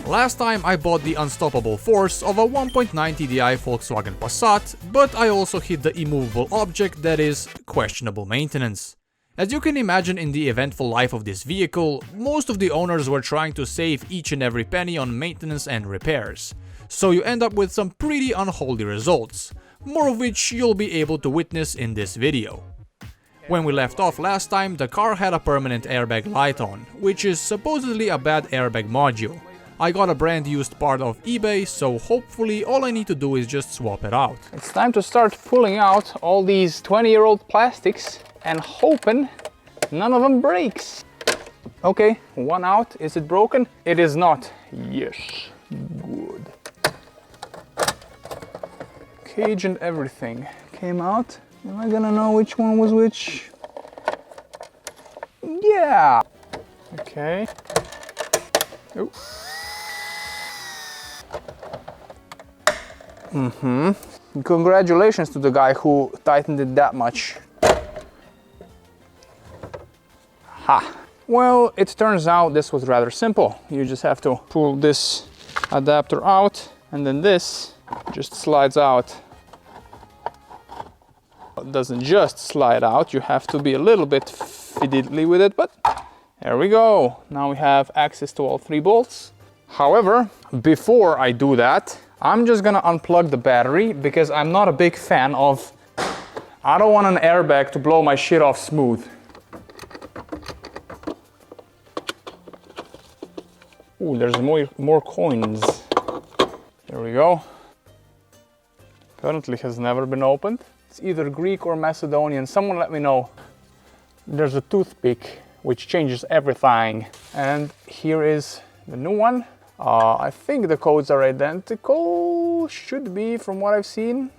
Last time I bought the unstoppable force of a 1.9 TDI Volkswagen Passat, but I also hit the immovable object that is questionable maintenance. As you can imagine, in the eventful life of this vehicle, most of the owners were trying to save each and every penny on maintenance and repairs. So you end up with some pretty unholy results, more of which you'll be able to witness in this video. When we left off last time, the car had a permanent airbag light on, which is supposedly a bad airbag module. I got a brand used part off eBay, so hopefully all I need to do is just swap it out. It's time to start pulling out all these 20-year-old plastics and hoping none of them breaks. Okay, one out. Is it broken? It is not. Yes, good. Cage and everything came out. Am I gonna know which one was which? Yeah! Okay. Oh. Congratulations to the guy who tightened it that much. Ha! Well, it turns out this was rather simple. You just have to pull this adapter out, and then this just slides out. It doesn't just slide out, you have to be a little bit fiddly with it, but there we go. Now we have access to all 3 bolts. However, before I do that, I'm just gonna unplug the battery because I'm not a big fan of... I don't want an airbag to blow my shit off smooth. Ooh, there's more coins. There we go. Apparently has never been opened. It's either Greek or Macedonian. Someone let me know. There's a toothpick which changes everything. And here is the new one. I think the codes are identical, should be from what I've seen.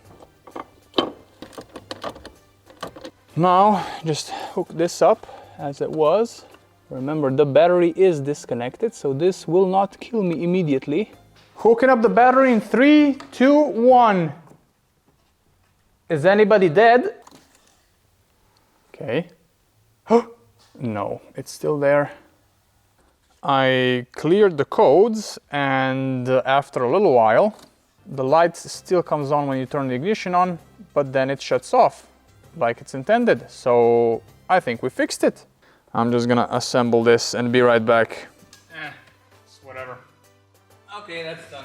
Now just hook this up as it was. Remember, the battery is disconnected, so this will not kill me immediately. Hooking up the battery in 3, 2, 1. Is anybody dead? Okay. No, it's still there. I cleared the codes, and after a little while the light still comes on when you turn the ignition on, but then it shuts off like it's intended. So I think we fixed it. I'm just gonna assemble this and be right back. It's whatever. Okay, that's done.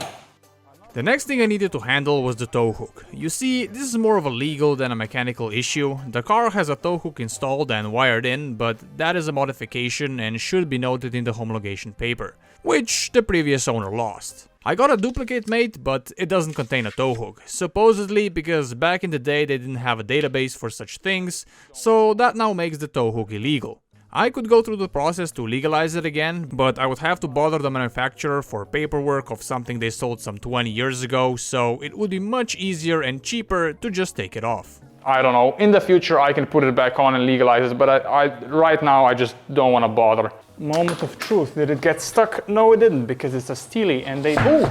The next thing I needed to handle was the tow hook. You see, this is more of a legal than a mechanical issue. The car has a tow hook installed and wired in, but that is a modification and should be noted in the homologation paper, which the previous owner lost. I got a duplicate made, but it doesn't contain a tow hook, supposedly because back in the day they didn't have a database for such things, so that now makes the tow hook illegal. I could go through the process to legalize it again, but I would have to bother the manufacturer for paperwork of something they sold some 20 years ago, so it would be much easier and cheaper to just take it off. I don't know, in the future I can put it back on and legalize it, but right now I just don't want to bother. Moment of truth, did it get stuck? No, it didn't, because it's a Steely and they... Ooh!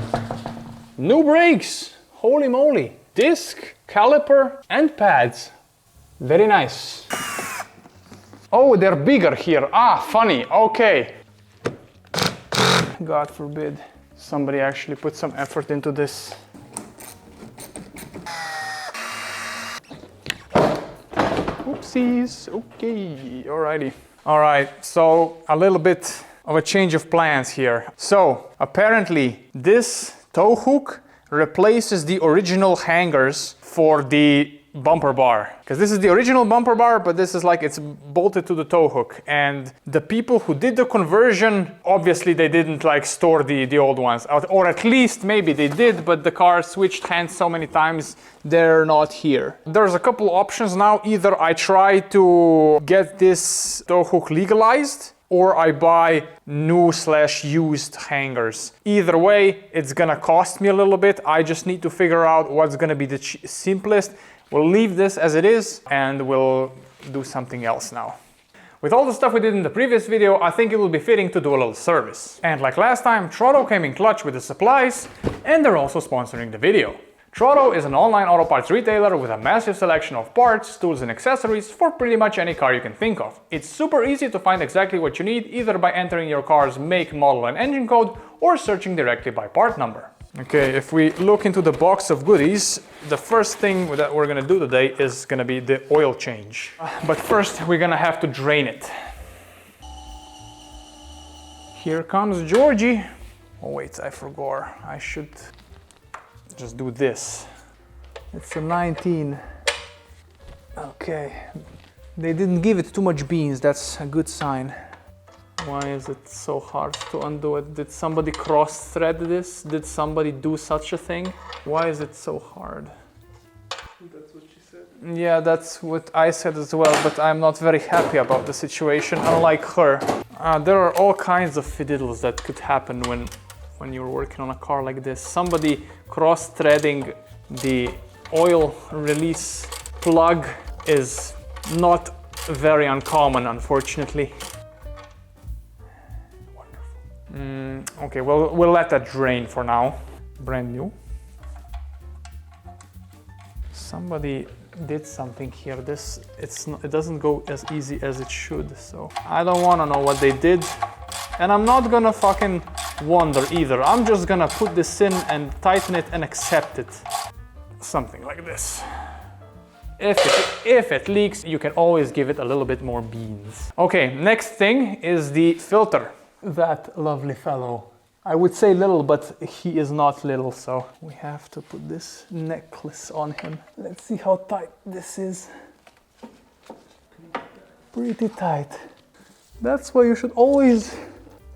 New brakes! Holy moly! Disc, caliper and pads. Very nice. Oh, they're bigger here. Ah, funny. Okay. God forbid somebody actually put some effort into this. Oopsies. Okay. Alrighty. Alright, so a little bit of a change of plans here. So, apparently this tow hook replaces the original hangers for the bumper bar, because this is the original bumper bar, but this is like it's bolted to the tow hook, and the people who did the conversion, obviously they didn't like store the old ones, or at least maybe they did, but the car switched hands so many times they're not here. There's a couple options now. Either I try to get this tow hook legalized, or I buy new/used hangers. Either way, it's gonna cost me a little bit. I just need to figure out what's gonna be the simplest. We'll leave this as it is and we'll do something else now. With all the stuff we did in the previous video, I think it will be fitting to do a little service. And like last time, Trotto came in clutch with the supplies, and they're also sponsoring the video. Trotto is an online auto parts retailer with a massive selection of parts, tools and accessories for pretty much any car you can think of. It's super easy to find exactly what you need, either by entering your car's make, model and engine code or searching directly by part number. Okay, if we look into the box of goodies, the first thing that we're gonna do today is gonna be the oil change. But first we're gonna have to drain it. Here comes Georgie. Oh wait, I forgot. I should just do this. It's a 19. Okay. They didn't give it too much beans, that's a good sign. Why is it so hard to undo it? Did somebody cross-thread this? Did somebody do such a thing? Why is it so hard? That's what she said. Yeah, that's what I said as well, but I'm not very happy about the situation, unlike her. There are all kinds of fiddles that could happen when you're working on a car like this. Somebody cross-threading the oil release plug is not very uncommon, unfortunately. Wonderful. Okay, well, we'll let that drain for now. Brand new. Somebody did something here. It doesn't go as easy as it should, so I don't want to know what they did. And I'm not gonna fucking wonder either. I'm just gonna put this in and tighten it and accept it. Something like this. If it leaks, you can always give it a little bit more beans. Okay, next thing is the filter. That lovely fellow. I would say little, but he is not little, so we have to put this necklace on him. Let's see how tight this is. Pretty tight. That's why you should always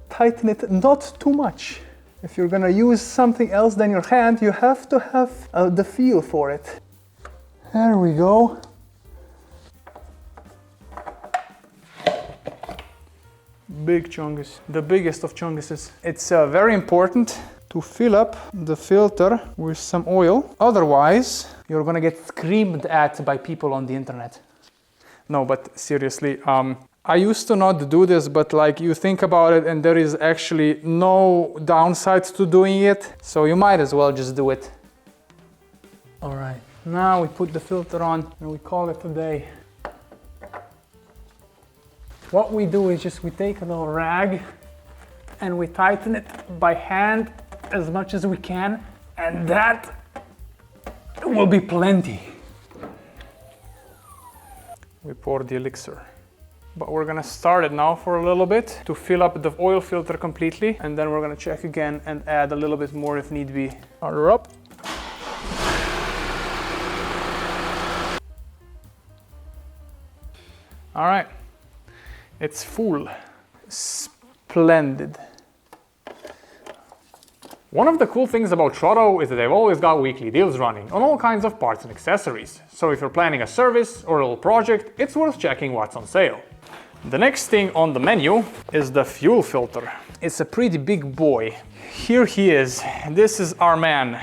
tighten it not too much. If you're gonna use something else than your hand, you have to have the feel for it. There we go. Big chungus, the biggest of chunguses. It's very important to fill up the filter with some oil. Otherwise, you're gonna get screamed at by people on the internet. No, but seriously, I used to not do this, but like you think about it and there is actually no downsides to doing it, so you might as well just do it. All right, now we put the filter on and we call it a day. What we do is just we take a little rag and we tighten it by hand as much as we can, and that will be plenty. We pour the elixir. But we're gonna start it now for a little bit to fill up the oil filter completely, and then we're gonna check again and add a little bit more if need be. Order up. All right, it's full. Splendid. One of the cool things about Trotto is that they've always got weekly deals running on all kinds of parts and accessories. So if you're planning a service or a little project, it's worth checking what's on sale. The next thing on the menu is the fuel filter. It's a pretty big boy. Here he is. This is our man,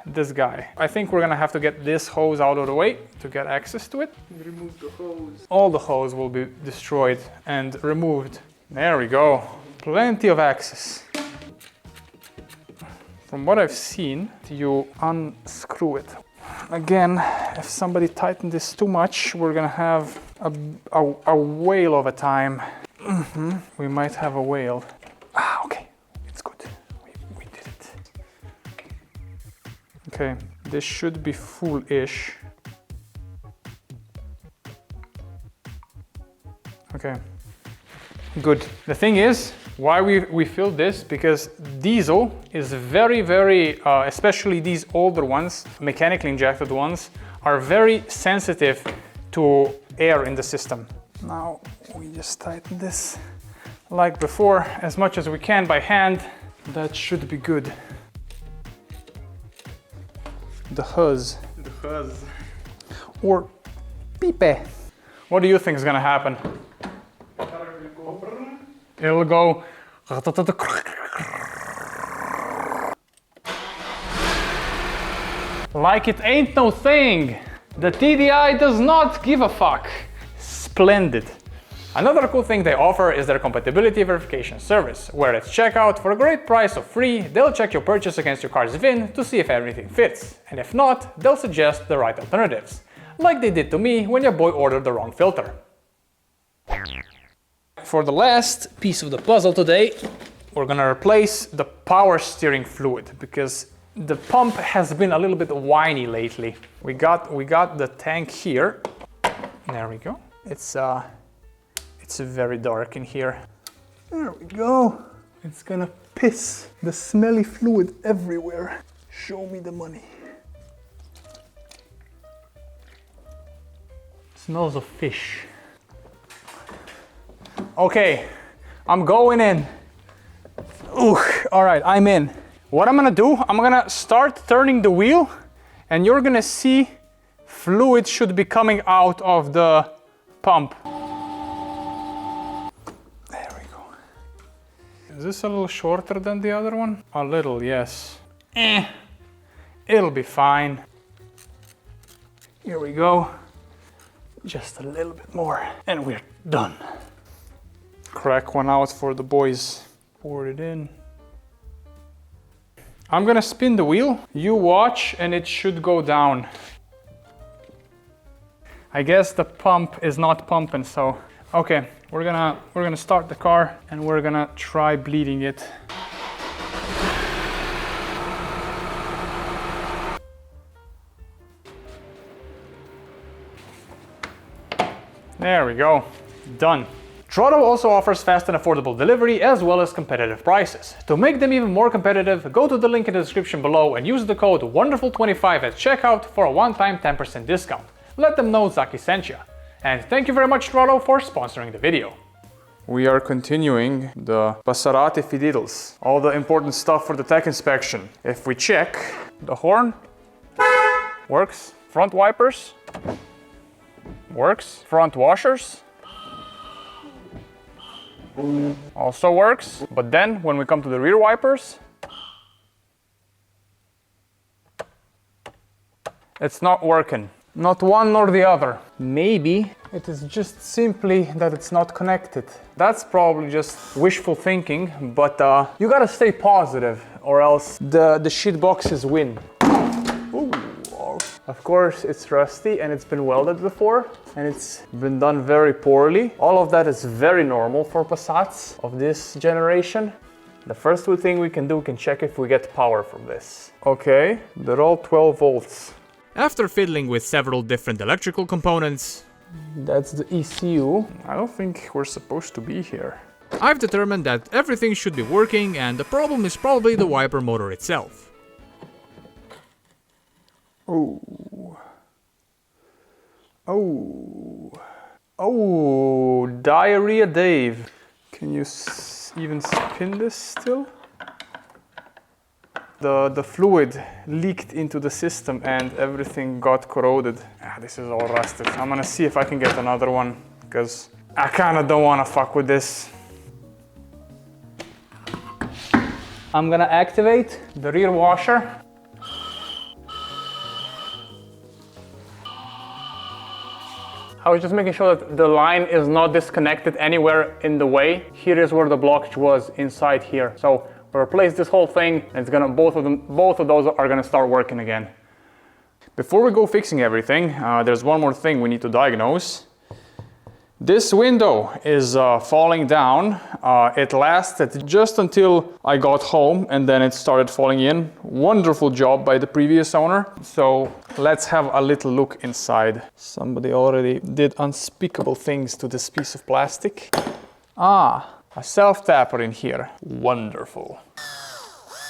this guy. I think we're gonna have to get this hose out of the way to get access to it. Remove the hose. All the hose will be destroyed and removed. There we go. Plenty of access. From what I've seen, you unscrew it. Again, if somebody tightened this too much, we're gonna have a whale of a time. We might have a whale. Okay, it's good. We did it. Okay, this should be full-ish. Okay, good. The thing is, why we filled this, because diesel is very, especially these older ones, mechanically injected ones, are very sensitive to air in the system. Now we just tighten this like before, as much as we can by hand. That should be good. The huzz. The huzz. Or pipe. What do you think is gonna happen? It'll go like it ain't no thing. The TDI does not give a fuck. Splendid. Another cool thing they offer is their compatibility verification service, where at checkout, for a great price of free, they'll check your purchase against your car's VIN to see if everything fits, and if not, they'll suggest the right alternatives, like they did to me when your boy ordered the wrong filter. For the last piece of the puzzle today, we're gonna replace the power steering fluid, because the pump has been a little bit whiny lately. We got the tank here. There we go. It's very dark in here. There we go. It's gonna piss the smelly fluid everywhere. Show me the money. Smells of fish. Okay, I'm going in. Ooh, all right, I'm in. What I'm gonna do, I'm gonna start turning the wheel, and you're gonna see fluid should be coming out of the pump. Is this a little shorter than the other one? A little, yes. It'll be fine. Here we go. Just a little bit more and we're done. Crack one out for the boys. Pour it in. I'm gonna spin the wheel. You watch and it should go down. I guess the pump is not pumping, so okay. We're gonna start the car and we're gonna try bleeding it. There we go, done. Trotto also offers fast and affordable delivery as well as competitive prices. To make them even more competitive, go to the link in the description below and use the code WONDERFUL25 at checkout for a one-time 10% discount. Let them know Zaki sent you. And thank you very much, Trotto, for sponsoring the video. We are continuing the Passerati fiddles, all the important stuff for the tech inspection. If we check, the horn works, front wipers works, front washers also works, but then when we come to the rear wipers, it's not working. Not one nor the other. Maybe it is just simply that it's not connected. That's probably just wishful thinking, but you gotta stay positive or else the shit boxes win. Ooh. Of course, it's rusty and it's been welded before and it's been done very poorly. All of that is very normal for Passats of this generation. The first thing we can do, we can check if we get power from this. Okay, they're all 12 volts. After fiddling with several different electrical components, that's the ECU. I don't think we're supposed to be here. I've determined that everything should be working and the problem is probably the wiper motor itself. Oh. Oh. Oh, Diarrhea Dave. Can you even spin this still? The fluid leaked into the system and everything got corroded. This is all rusted. I'm gonna see if I can get another one because I kinda don't wanna fuck with this. I'm gonna activate the rear washer. I was just making sure that the line is not disconnected anywhere in the way. Here is where the blockage was, inside here. So we'll replace this whole thing and it's gonna, both of those are gonna start working again. Before we go fixing everything, there's one more thing we need to diagnose. This window is falling down. It lasted just until I got home and then it started falling in. Wonderful job by the previous owner. So let's have a little look inside. Somebody already did unspeakable things to this piece of plastic. Ah, a self-tapper in here. Wonderful.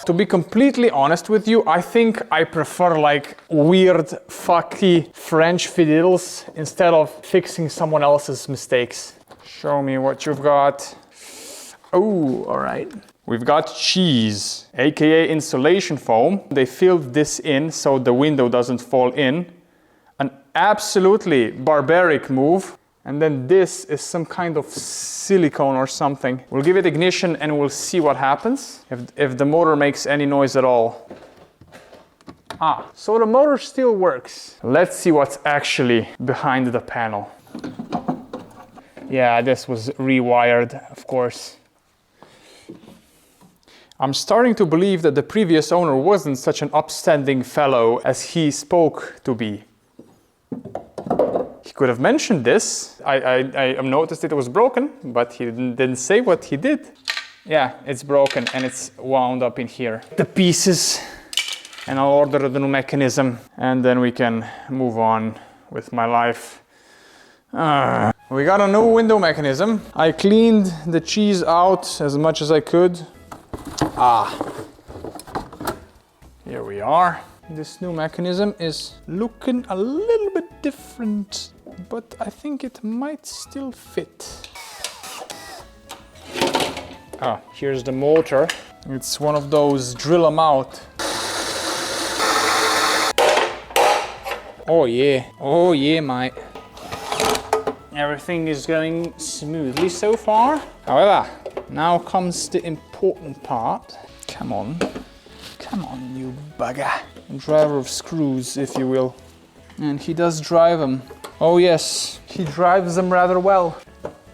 To be completely honest with you, I think I prefer like weird, fucky French fiddles instead of fixing someone else's mistakes. Show me what you've got. Oh, all right. We've got cheese, aka insulation foam. They filled this in so the window doesn't fall in. An absolutely barbaric move. And then this is some kind of silicone or something. We'll give it ignition and we'll see what happens, if the motor makes any noise at all. Ah, so the motor still works. Let's see what's actually behind the panel. Yeah, this was rewired, of course. I'm starting to believe that the previous owner wasn't such an upstanding fellow as he spoke to be. He could have mentioned this. I noticed it was broken, but he didn't say what he did. Yeah, it's broken and it's wound up in here. The pieces, and I'll order the new mechanism, and then we can move on with my life. We got a new window mechanism. I cleaned the cheese out as much as I could. Here we are. This new mechanism is looking a little bit different, but I think it might still fit. Here's the motor. It's one of those drill them out. Oh yeah, mate. Everything is going smoothly so far. However, now comes the important part. Come on, you bugger. Driver of screws, if you will. And he does drive them. Oh yes, he drives them rather well.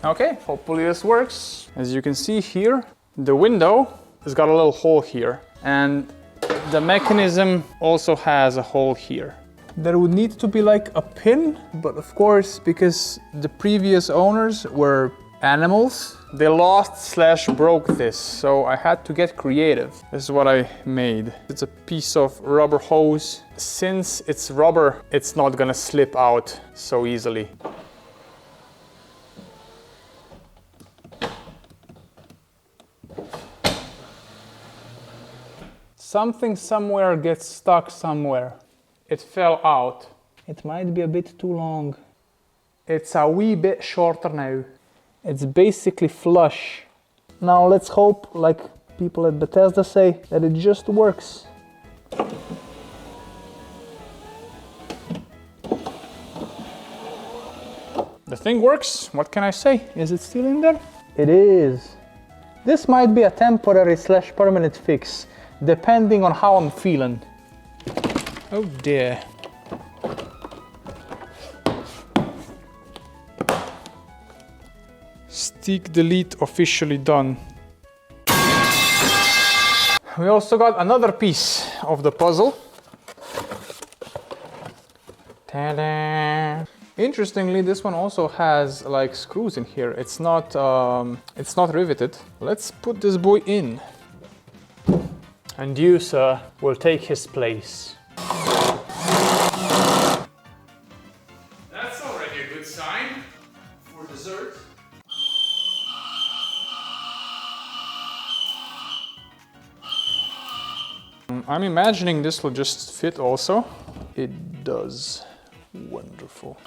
Okay, hopefully this works. As you can see here, the window has got a little hole here, and the mechanism also has a hole here. There would need to be like a pin, but of course, because the previous owners were animals, they lost/broke this, so I had to get creative. This is what I made. It's a piece of rubber hose. Since it's rubber, it's not gonna slip out so easily. Something somewhere gets stuck somewhere. It fell out. It might be a bit too long. It's a wee bit shorter now. It's basically flush. Now let's hope, like people at Bethesda say, that it just works. The thing works, what can I say? Is it still in there? It is. This might be a temporary/permanent fix, depending on how I'm feeling. Oh dear. Stick delete officially done. We also got another piece of the puzzle. Ta-da! Interestingly, this one also has like screws in here. It's not riveted. Let's put this boy in. And you, sir, will take his place. That's already a good sign for dessert. I'm imagining this will just fit also. It does. Wonderful.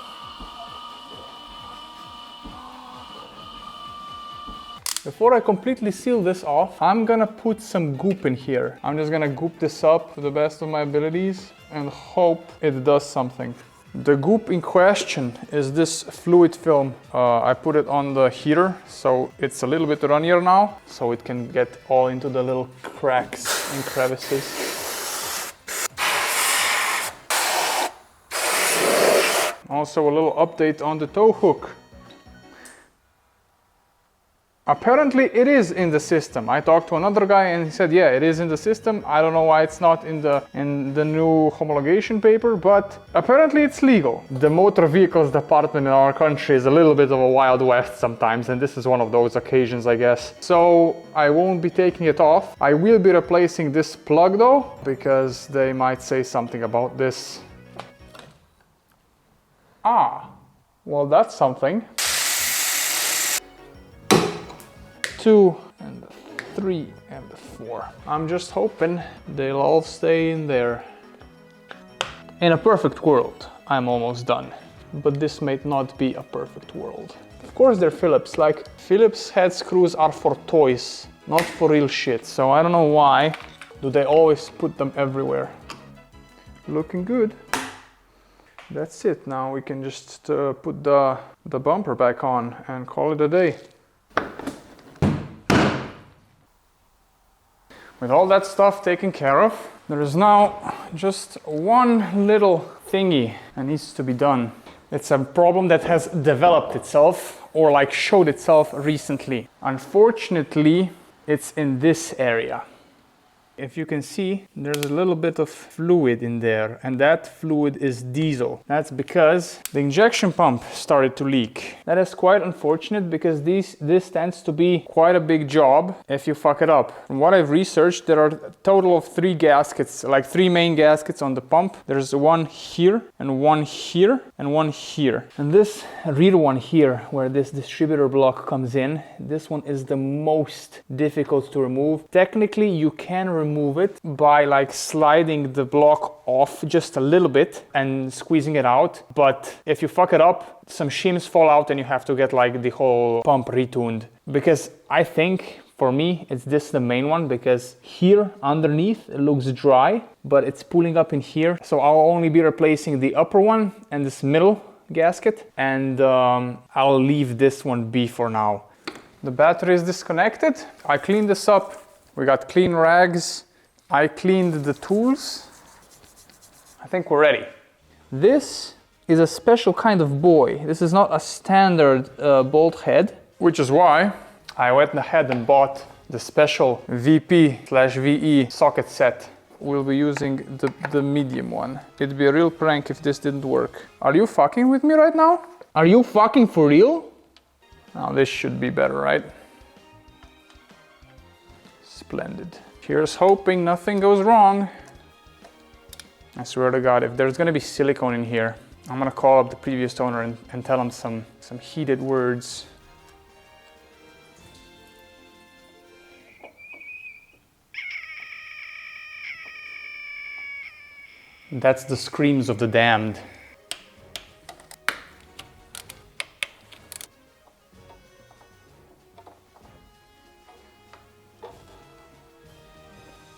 Before I completely seal this off, I'm gonna put some goop in here. I'm just gonna goop this up to the best of my abilities and hope it does something. The goop in question is this fluid film. I put it on the heater, so it's a little bit runnier now, so it can get all into the little cracks and crevices. Also a little update on the tow hook. Apparently it is in the system. I talked to another guy and he said, yeah, it is in the system. I don't know why it's not in the new homologation paper, but apparently it's legal. The motor vehicles department in our country is a little bit of a wild west sometimes, and this is one of those occasions, I guess. So I won't be taking it off. I will be replacing this plug though, because they might say something about this. Well, that's something. 2 and 3 and 4. I'm just hoping they'll all stay in there. In a perfect world, I'm almost done. But this may not be a perfect world. Of course they're Phillips. Like, Phillips head screws are for toys, not for real shit. So I don't know why do they always put them everywhere. Looking good. That's it. Now we can just put the bumper back on and call it a day. With all that stuff taken care of, there is now just one little thingy that needs to be done. It's a problem that has developed itself or like showed itself recently. Unfortunately, it's in this area. If you can see, there's a little bit of fluid in there, and that fluid is diesel. That's because the injection pump started to leak. That is quite unfortunate because this tends to be quite a big job if you fuck it up. From what I've researched, there are a total of 3 gaskets, like 3 main gaskets on the pump. There's one here, and one here, and one here. And this rear one here, where this distributor block comes in, this one is the most difficult to remove. Technically, you can remove it by like sliding the block off just a little bit and squeezing it out, but if you fuck it up, some shims fall out and you have to get like the whole pump retuned. Because I think for me it's the main one, because here underneath it looks dry, but it's pulling up in here, so I'll only be replacing the upper one and this middle gasket, and I'll leave this one be for now. The battery is disconnected. I cleaned this up. We got clean rags. I cleaned the tools. I think we're ready. This is a special kind of boy. This is not a standard bolt head, which is why I went ahead and bought the special VP/VE socket set. We'll be using the medium one. It'd be a real prank if this didn't work. Are you fucking with me right now? Are you fucking for real? Now this should be better, right? Splendid. Here's hoping nothing goes wrong. I swear to God, if there's gonna be silicone in here, I'm gonna call up the previous owner and tell him some heated words. That's the screams of the damned.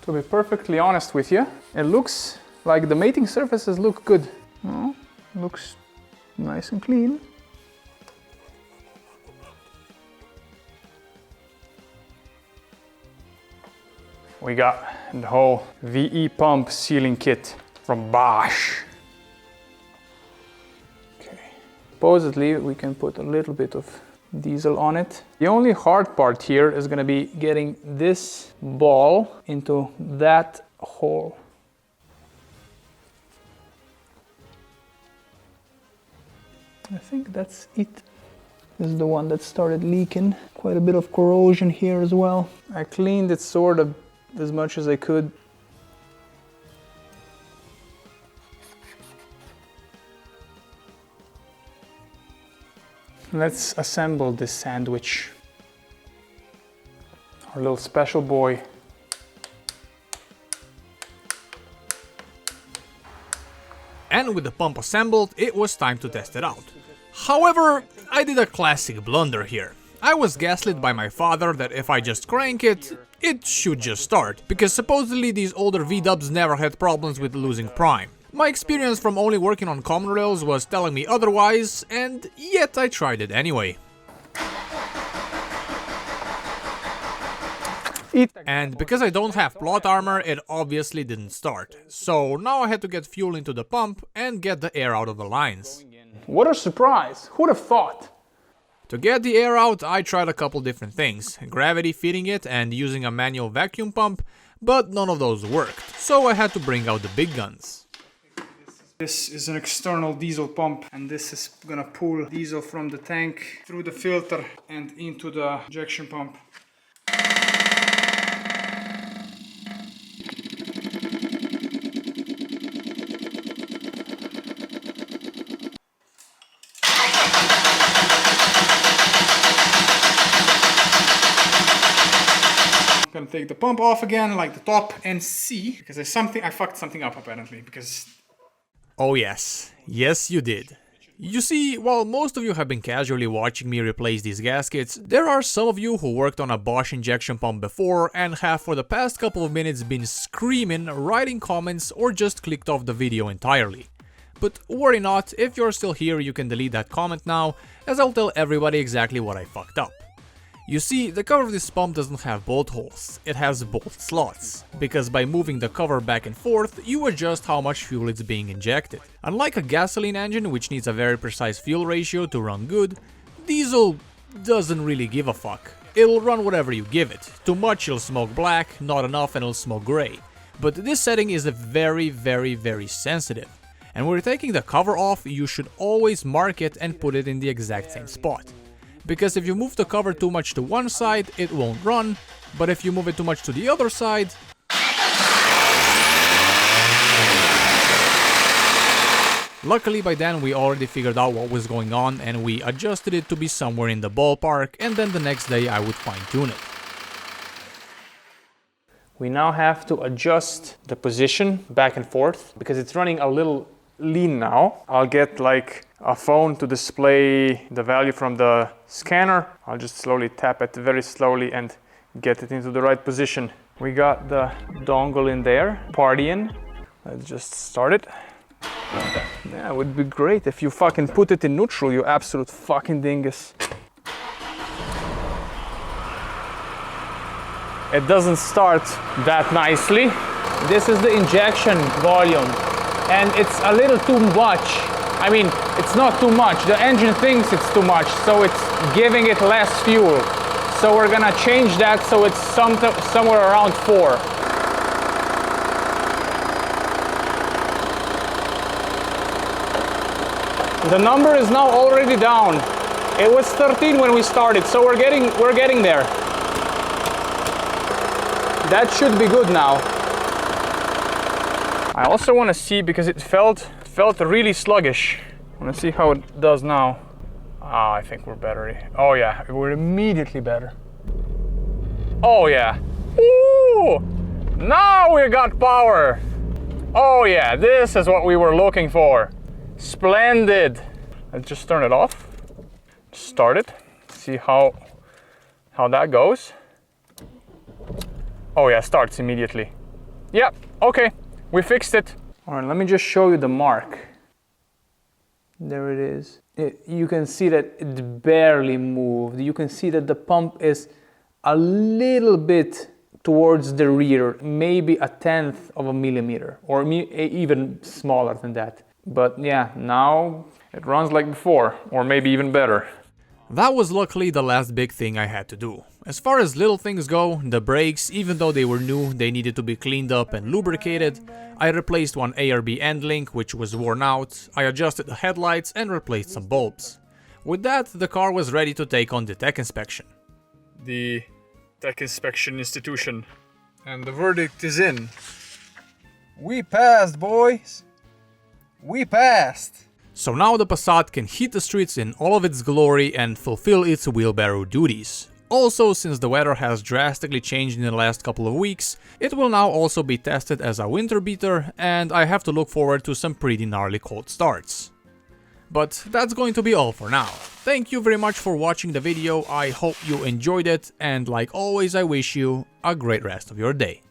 To be perfectly honest with you, it looks like the mating surfaces look good. Oh, looks nice and clean. We got the whole VE pump sealing kit from Bosch. Okay. Supposedly we can put a little bit of diesel on it. The only hard part here is going to be getting this ball into that hole. I think that's it. This is the one that started leaking. Quite a bit of corrosion here as well. I cleaned it sort of as much as I could. Let's assemble this sandwich. Our little special boy. And with the pump assembled, it was time to test it out. However, I did a classic blunder here. I was gaslit by my father that if I just crank it, it should just start, because supposedly these older V-dubs never had problems with losing prime. My experience from only working on common rails was telling me otherwise, and yet I tried it anyway. And because I don't have plot armor, it obviously didn't start. So now I had to get fuel into the pump and get the air out of the lines. What a surprise! Who'd have thought? To get the air out, I tried a couple different things, gravity feeding it and using a manual vacuum pump, but none of those worked, so I had to bring out the big guns. This is an external diesel pump, and this is gonna pull diesel from the tank through the filter and into the injection pump. I'm gonna take the pump off again, like the top, and see, because I fucked something up apparently, because... Oh yes, yes you did. You see, while most of you have been casually watching me replace these gaskets, there are some of you who worked on a Bosch injection pump before and have for the past couple of minutes been screaming, writing comments, or just clicked off the video entirely. But worry not, if you're still here you can delete that comment now, as I'll tell everybody exactly what I fucked up. You see, the cover of this pump doesn't have bolt holes, it has bolt slots, because by moving the cover back and forth, you adjust how much fuel is being injected. Unlike a gasoline engine, which needs a very precise fuel ratio to run good, diesel doesn't really give a fuck. It'll run whatever you give it. Too much it'll smoke black, not enough and it'll smoke gray. But this setting is very sensitive. And when you're taking the cover off, you should always mark it and put it in the exact same spot. Because if you move the cover too much to one side, it won't run, but if you move it too much to the other side... Luckily by then we already figured out what was going on and we adjusted it to be somewhere in the ballpark, and then the next day I would fine tune it. We now have to adjust the position back and forth because it's running a little lean now. I'll get like a phone to display the value from the scanner. I'll just slowly tap it very slowly and get it into the right position. We got the dongle in there, partying. Let's just start it. Yeah, it would be great if you fucking put it in neutral, you absolute fucking dingus. It doesn't start that nicely. This is the injection volume, and it's a little too much. I mean, it's not too much. The engine thinks it's too much, so it's giving it less fuel. So we're gonna change that so it's somewhere around 4. The number is now already down. It was 13 when we started, so we're getting there. That should be good now. I also want to see, because it felt really sluggish. I want to see how it does now. Ah, I think we're better. Oh yeah, we're immediately better. Oh yeah. Ooh! Now we got power. Oh yeah, this is what we were looking for. Splendid. Let's just turn it off. Start it. See how that goes. Oh yeah, starts immediately. Yeah, okay, we fixed it. All right, let me just show you the mark. There it is. You can see that it barely moved. You can see that the pump is a little bit towards the rear, maybe 1/10 of a millimeter, or even smaller than that. But yeah, now it runs like before, or maybe even better. That was luckily the last big thing I had to do. As far as little things go, the brakes, even though they were new, they needed to be cleaned up and lubricated. I replaced one ARB end link, which was worn out, I adjusted the headlights and replaced some bulbs. With that, the car was ready to take on the tech inspection. The tech inspection institution. And the verdict is in. We passed, boys! We passed! So now the Passat can hit the streets in all of its glory and fulfill its wheelbarrow duties. Also, since the weather has drastically changed in the last couple of weeks, it will now also be tested as a winter beater, and I have to look forward to some pretty gnarly cold starts. But that's going to be all for now. Thank you very much for watching the video, I hope you enjoyed it, and like always I wish you a great rest of your day.